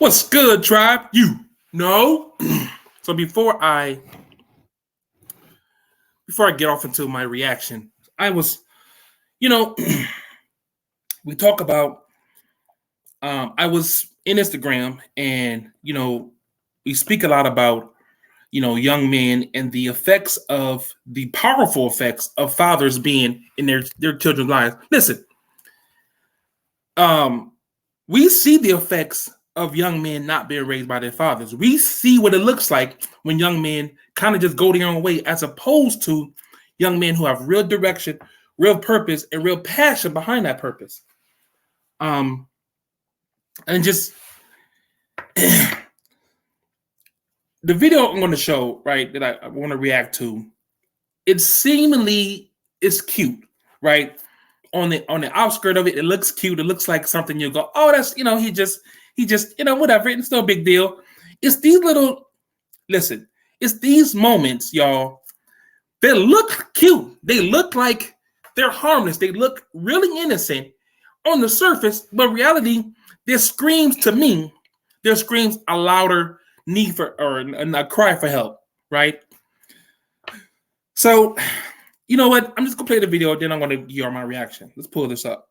What's good, tribe? You know. So before I get off into my reaction, I was, you know, we talk about. I was in Instagram, and we speak a lot about young men and the effects of the powerful effects of fathers being in their children's lives. Listen, um, we see the effects of young men not being raised by their fathers. We see what it looks like when young men kind of just go their own way, as opposed to young men who have real direction, real purpose, and real passion behind that purpose. And just the video I'm going to show, right, that I want to react to, it seemingly is cute, right? On the outskirt of it, it looks cute. It looks like something you go, oh, that's he just whatever. It's no big deal. It's these it's these moments, y'all, that look cute. They look like they're harmless. They look really innocent on the surface, but reality, there screams a louder need for or a cry for help, right? So, you know what? I'm just gonna play the video, then I'm gonna give you my reaction. Let's pull this up.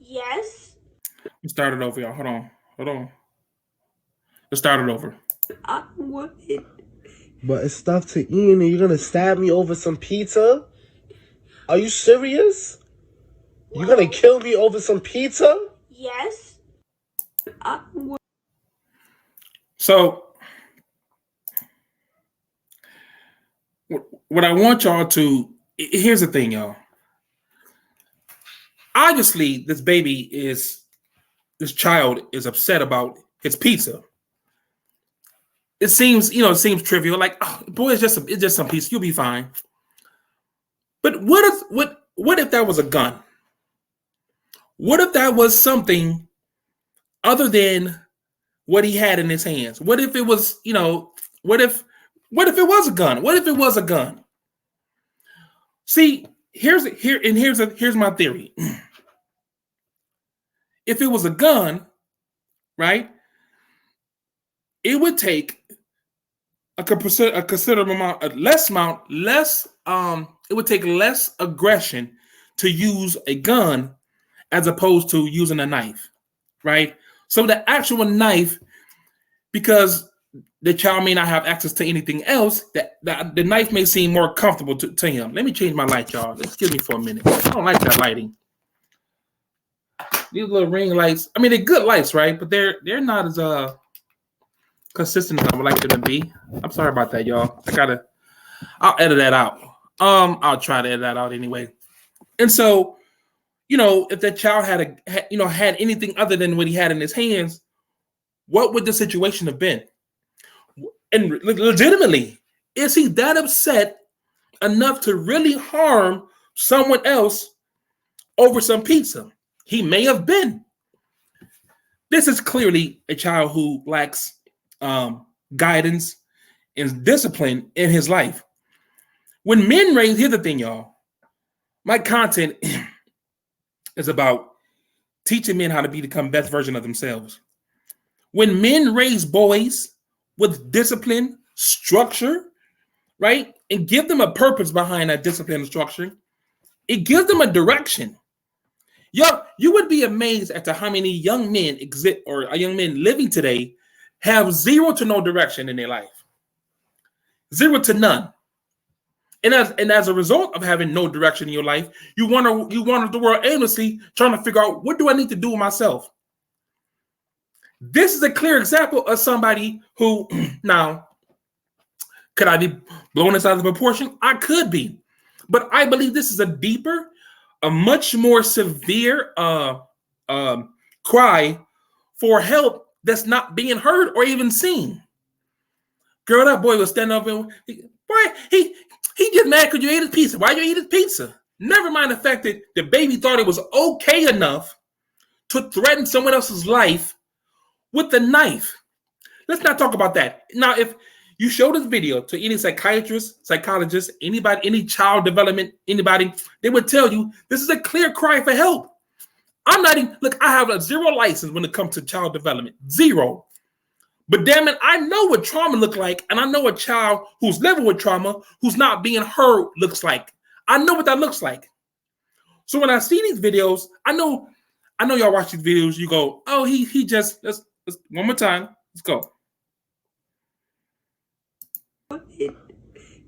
Yes. Let's start it over, y'all. Hold on. Let's start it over. I would. But it's stuff to eat, and you're gonna stab me over some pizza? Are you serious? You're gonna kill me over some pizza? Yes. I would. So, what I want y'all to, here's the thing, y'all. Obviously, this child is upset about his pizza. It seems trivial, like, oh, boy, it's just some pizza. You'll be fine. But what if that was a gun? What if that was something other than what he had in his hands? What if it was, what if it was a gun? What if it was a gun? See, here's my theory. If it was a gun, right, it would take a considerable amount, it would take less aggression to use a gun as opposed to using a knife, right? So the actual knife, because the child may not have access to anything else, the knife may seem more comfortable to him. Let me change my light, y'all. Excuse me for a minute. I don't like that lighting. These little ring lights, I mean, they're good lights, right? But they're not as consistent as I would like them to be. I'm sorry about that, y'all. I'll edit that out. I'll try to edit that out anyway. And so, if that child had anything other than what he had in his hands, what would the situation have been? And legitimately, is he that upset enough to really harm someone else over some pizza? He may have been. This is clearly a child who lacks guidance and discipline in his life. When men raise, here's the thing, y'all. My content is about teaching men how to become best version of themselves. When men raise boys with discipline, structure, right, and give them a purpose behind that discipline and structure, it gives them a direction. You would be amazed at how many young men exist or young men living today have zero to no direction in their life. Zero to none. And as a result of having no direction in your life, you wander the world aimlessly trying to figure out, what do I need to do with myself? This is a clear example of somebody who, now, could I be blowing this out of proportion? I could be. But I believe this is a deeper, a much more severe cry for help that's not being heard or even seen. Girl, that boy was standing up and, boy, he just mad because you ate his pizza. Why you eat his pizza? Never mind the fact that the baby thought it was okay enough to threaten someone else's life with a knife. Let's not talk about that. Now, if you show this video to any psychiatrist, psychologist, anybody, any child development, anybody, they would tell you this is a clear cry for help. I'm not even, look, I have a zero license when it comes to child development. Zero. But damn it, I know what trauma look like, and I know a child who's living with trauma, who's not being heard, looks like. I know what that looks like. So when I see these videos, I know y'all watch these videos, you go, oh, he just, let's one more time. Let's go.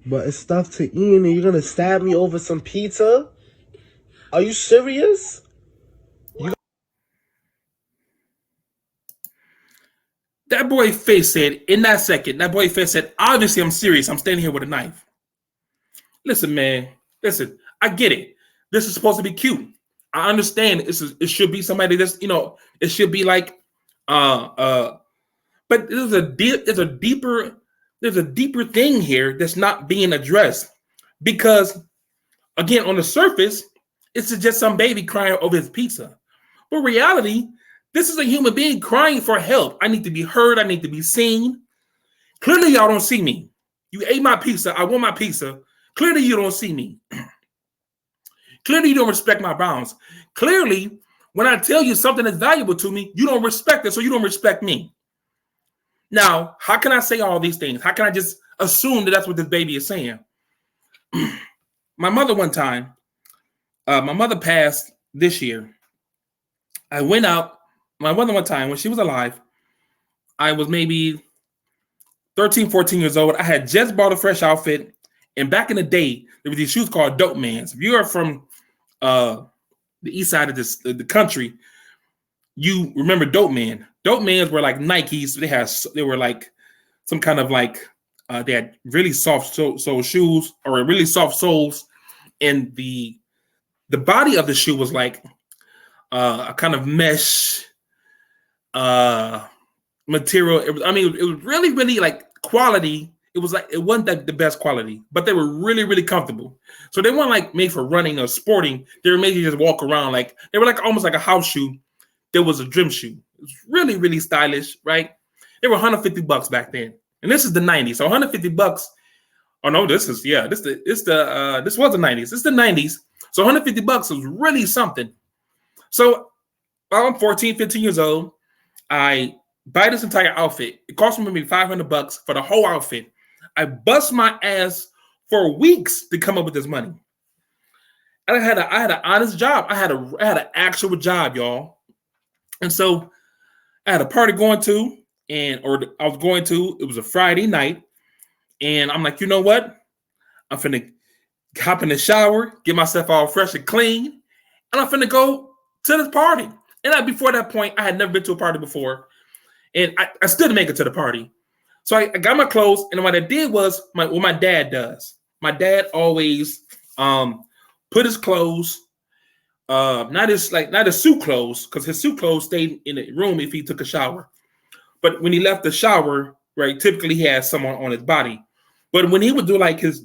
But it's stuff to eat, and you're gonna stab me over some pizza? Are you serious? That boy face said, in that second, that boy face said, obviously I'm serious. I'm standing here with a knife. Listen, man. Listen, I get it. This is supposed to be cute. I understand it should be somebody that's, it should be like, but there's a deeper thing here that's not being addressed. Because, again, on the surface, it's just some baby crying over his pizza. But reality, this is a human being crying for help. I need to be heard. I need to be seen. Clearly, y'all don't see me. You ate my pizza. I want my pizza. Clearly, you don't see me. Clearly, you don't respect my bounds. Clearly, when I tell you something is valuable to me, you don't respect it, so you don't respect me. Now, how can I say all these things? How can I just assume that that's what this baby is saying? My mother one time, my mother passed this year. I went out. My mother one time, when she was alive, I was maybe 13, 14 years old. I had just bought a fresh outfit. And back in the day, there were these shoes called Dope Mans. If you are from the east side of the country, you remember Dope Man. Dope Mans were like Nikes. They were like some kind of like, they had really soft sole shoes, or really soft soles. And the body of the shoe was like a kind of mesh material. It was really, really like quality. It was like, it wasn't the best quality, but they were really, really comfortable. So they weren't like made for running or sporting. They were made to just walk around. Like they were like almost like a house shoe. There was a gym shoe. It was really, really stylish, right? They were $150 back then, and this is the '90s. So $150. Oh no, this was the '90s. This is the '90s. So $150 was really something. So while I'm 14, 15 years old, I buy this entire outfit. It cost me maybe $500 for the whole outfit. I bust my ass for weeks to come up with this money. And I had an honest job. I had an actual job, y'all. And so I had a party I was going to. It was a Friday night. And I'm like, you know what? I'm finna hop in the shower, get myself all fresh and clean, and I'm finna go to this party. And before that point, I had never been to a party before. And I still didn't make it to the party. So I got my clothes, and what I did was what my dad does. My dad always put his clothes, not his suit clothes, because his suit clothes stayed in the room if he took a shower. But when he left the shower, right, typically he had someone on his body. But when he would do like his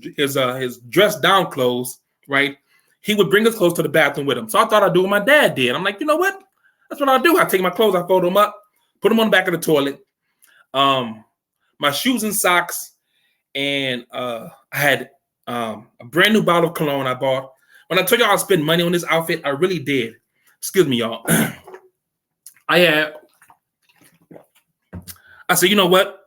dress down clothes, right, he would bring his clothes to the bathroom with him. So I thought I'd do what my dad did. I'm like, you know what? That's what I'll do. I take my clothes, I fold them up, put them on the back of the toilet. My shoes and socks, and I had a brand new bottle of cologne I bought. When I told y'all I spent money on this outfit, I really did. Excuse me, y'all. I said, you know what?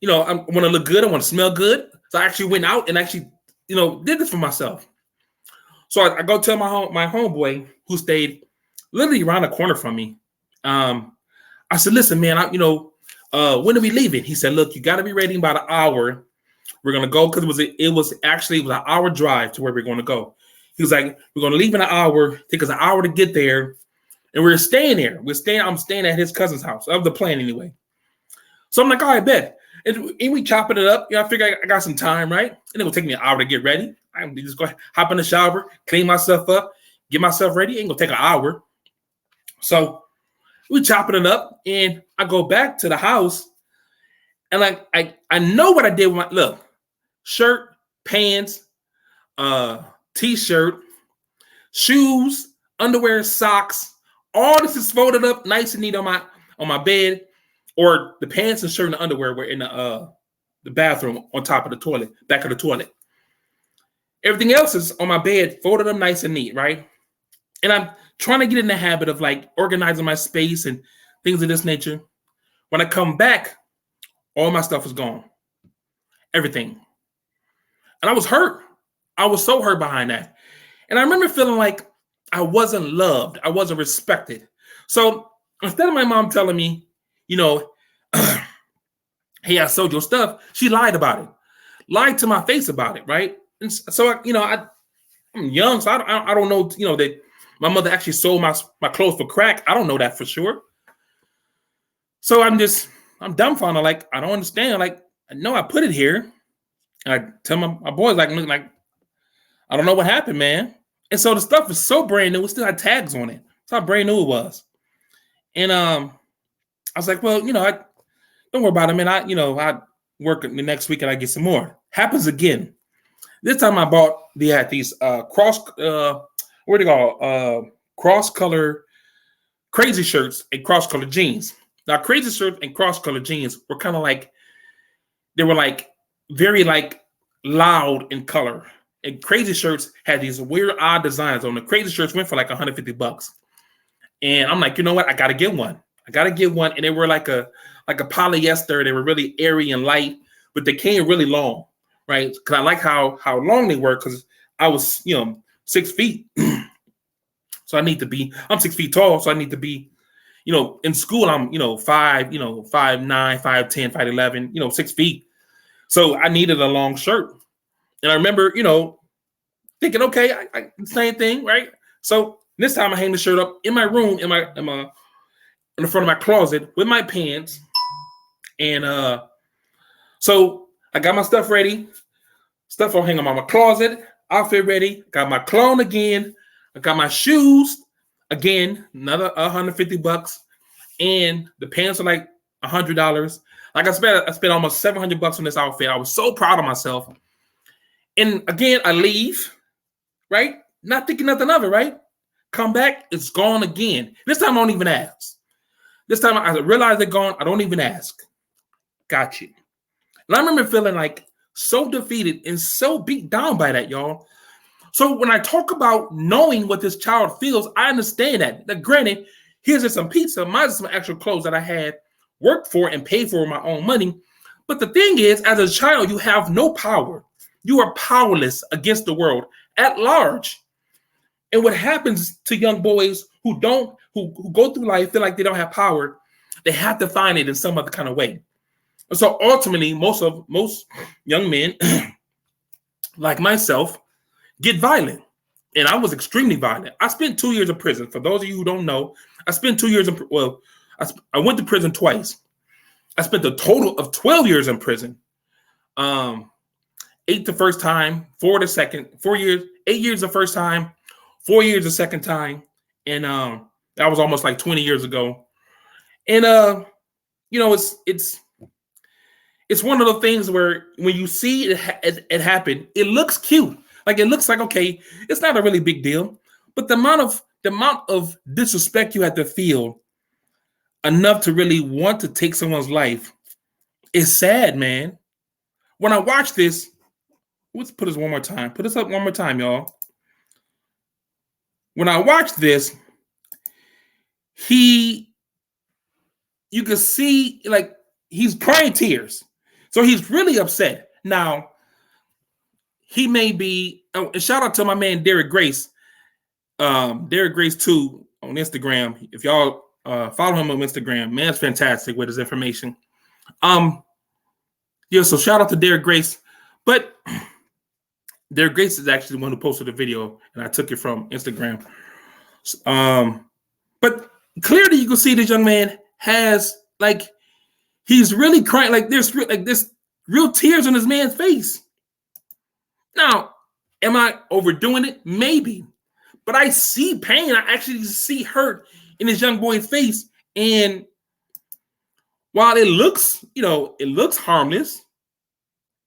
I want to look good. I want to smell good. So I actually went out and actually, did this for myself. So I go tell my homeboy who stayed literally around the corner from me. I said, listen, man, when are we leaving? He said, look, you got to be ready in about an hour. We're going to go because it was an hour drive to where we're going to go. He was like, we're going to leave in an hour. Take us an hour to get there. And we're staying there. I'm staying at his cousin's house. That was the plan anyway. So I'm like, all right, bet. And we chopping it up. I figure I got some time, right? And it will take me an hour to get ready. I'm just going to hop in the shower, clean myself up, get myself ready. It ain't going to take an hour. So we chopping it up, and I go back to the house, and I know what I did with my shirt, pants, t-shirt, shoes, underwear, socks. All this is folded up nice and neat on my bed, or the pants and shirt and the underwear were in the bathroom on top of the toilet, back of the toilet. Everything else is on my bed, folded up nice and neat, right? And I'm trying to get in the habit of like organizing my space and things of this nature. When I come back, all my stuff is gone. Everything. And I was hurt. I was so hurt behind that. And I remember feeling like I wasn't loved. I wasn't respected. So instead of my mom telling me, hey, I sold your stuff, she lied about it. Lied to my face about it, right? And so, I'm young, so I don't know, that my mother actually sold my clothes for crack. I don't know that for sure. So I'm dumbfounded. Like, I don't understand. Like, I know I put it here. And I tell my boys, like, look, like, I don't know what happened, man. And so the stuff is so brand new. It still had tags on it. That's how brand new it was. And I was like, well, don't worry about it, man. I work the next week and I get some more. Happens again. This time I bought, they had these cross color crazy shirts and cross color jeans. Now, crazy shirts and cross color jeans were kind of like, they were like very like loud in color. And crazy shirts had these weird, odd designs on the crazy shirts went for like $150. And I'm like, you know what? I got to get one. And they were like a polyester. They were really airy and light, but they came really long, right? Because I like how long they were because I was, 6 feet. So I'm 6 feet tall. So I need to be, in school, I'm, 5'9", 5'10", 5'11", 6 feet. So I needed a long shirt. And I remember, thinking, okay, I same thing, right? So this time I hang the shirt up in my room, in the front of my closet with my pants. And so I got my stuff ready. Stuff will hang on my closet. Outfit ready. Got my cologne again. I got my shoes again. Another $150. And the pants are like $100. Like I spent almost $700 on this outfit. I was so proud of myself. And again, I leave, right? Not thinking nothing of it, right? Come back, it's gone again. This time I don't even ask. This time I realize they're gone. I don't even ask. Got you. And I remember feeling like so defeated and so beat down by that, y'all. So when I talk about knowing what this child feels, I understand that. Now, granted, here's just some pizza, mine's some actual clothes that I had worked for and paid for with my own money. But the thing is, as a child, you have no power. You are powerless against the world at large. And what happens to young boys who go through life, feel like they don't have power, they have to find it in some other kind of way. And so ultimately, most young men, like myself, get violent. And I was extremely violent. I spent 2 years in prison. For those of you who don't know, I spent 2 years I went to prison twice. I spent a total of 12 years in prison. 8 the first time, 4 the second, 4 years, 8 years the first time, 4 years the second time. And that was almost like 20 years ago. And it's one of the things where when you see it happen, it looks cute. Like it looks like, okay, it's not a really big deal. But the amount of disrespect you have to feel enough to really want to take someone's life is sad, man. When I watch this, let's put this one more time. Put this up one more time, y'all. When I watch this, you can see like he's crying tears. So he's really upset. Now, he may be, and shout out to my man Derek Grace. Derek Grace 2 on Instagram. If y'all follow him on Instagram, man's fantastic with his information. So shout out to Derek Grace. But Derek Grace is actually the one who posted the video, and I took it from Instagram. But clearly you can see this young man has like he's really crying, like there's real tears on this man's face. Now, am I overdoing it? Maybe. But I see pain. I actually see hurt in this young boy's face. And while it looks harmless,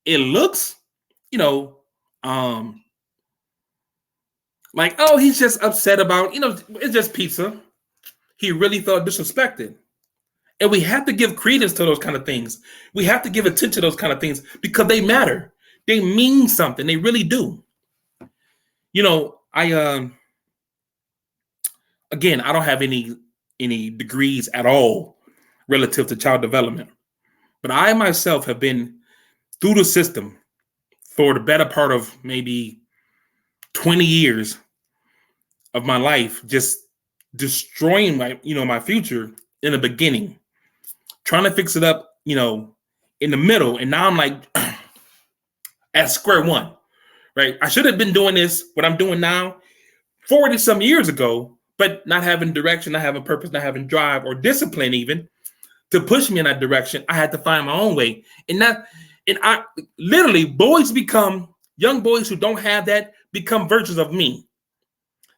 it looks, like, oh, he's just upset about, it's just pizza. He really felt disrespected. And we have to give credence to those kind of things. We have to give attention to those kind of things because they matter. They mean something. They really do. I again, I don't have any degrees at all relative to child development, but I myself have been through the system for the better part of maybe 20 years of my life, just destroying my future in the beginning, trying to fix it up, in the middle. And now I'm like at square one, right? I should have been doing this, what I'm doing now, 40 some years ago, but not having direction, not having purpose, not having drive or discipline even to push me in that direction. I had to find my own way. And I literally, young boys who don't have that become versions of me,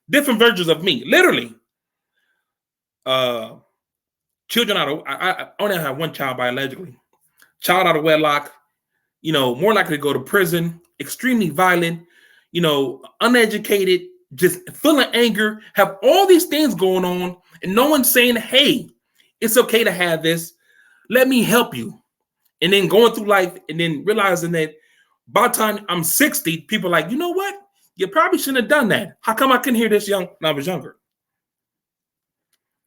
different versions of me, literally. Children I only have one child biologically, child out of wedlock, more likely to go to prison, extremely violent, uneducated, just full of anger, have all these things going on, and no one's saying, hey, it's okay to have this. Let me help you. And then going through life and then realizing that by the time I'm 60, people are like, you know what? You probably shouldn't have done that. How come I couldn't hear this when I was younger?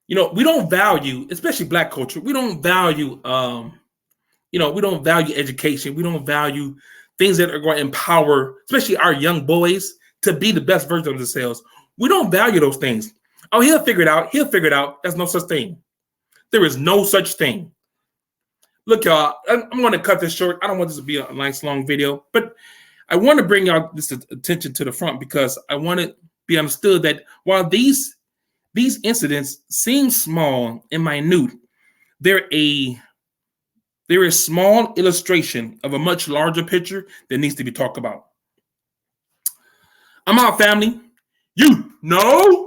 We don't value, especially Black culture, we don't value, we don't value education. We don't value things that are going to empower, especially our young boys, to be the best version of themselves. We don't value those things. Oh, he'll figure it out. He'll figure it out. There's no such thing. There is no such thing. Look, y'all, I'm going to cut this short. I don't want this to be a nice long video, but I want to bring y'all this attention to the front because I want it to be understood that while these incidents seem small and minute, they're a small illustration of a much larger picture that needs to be talked about. I'm out, family. You know.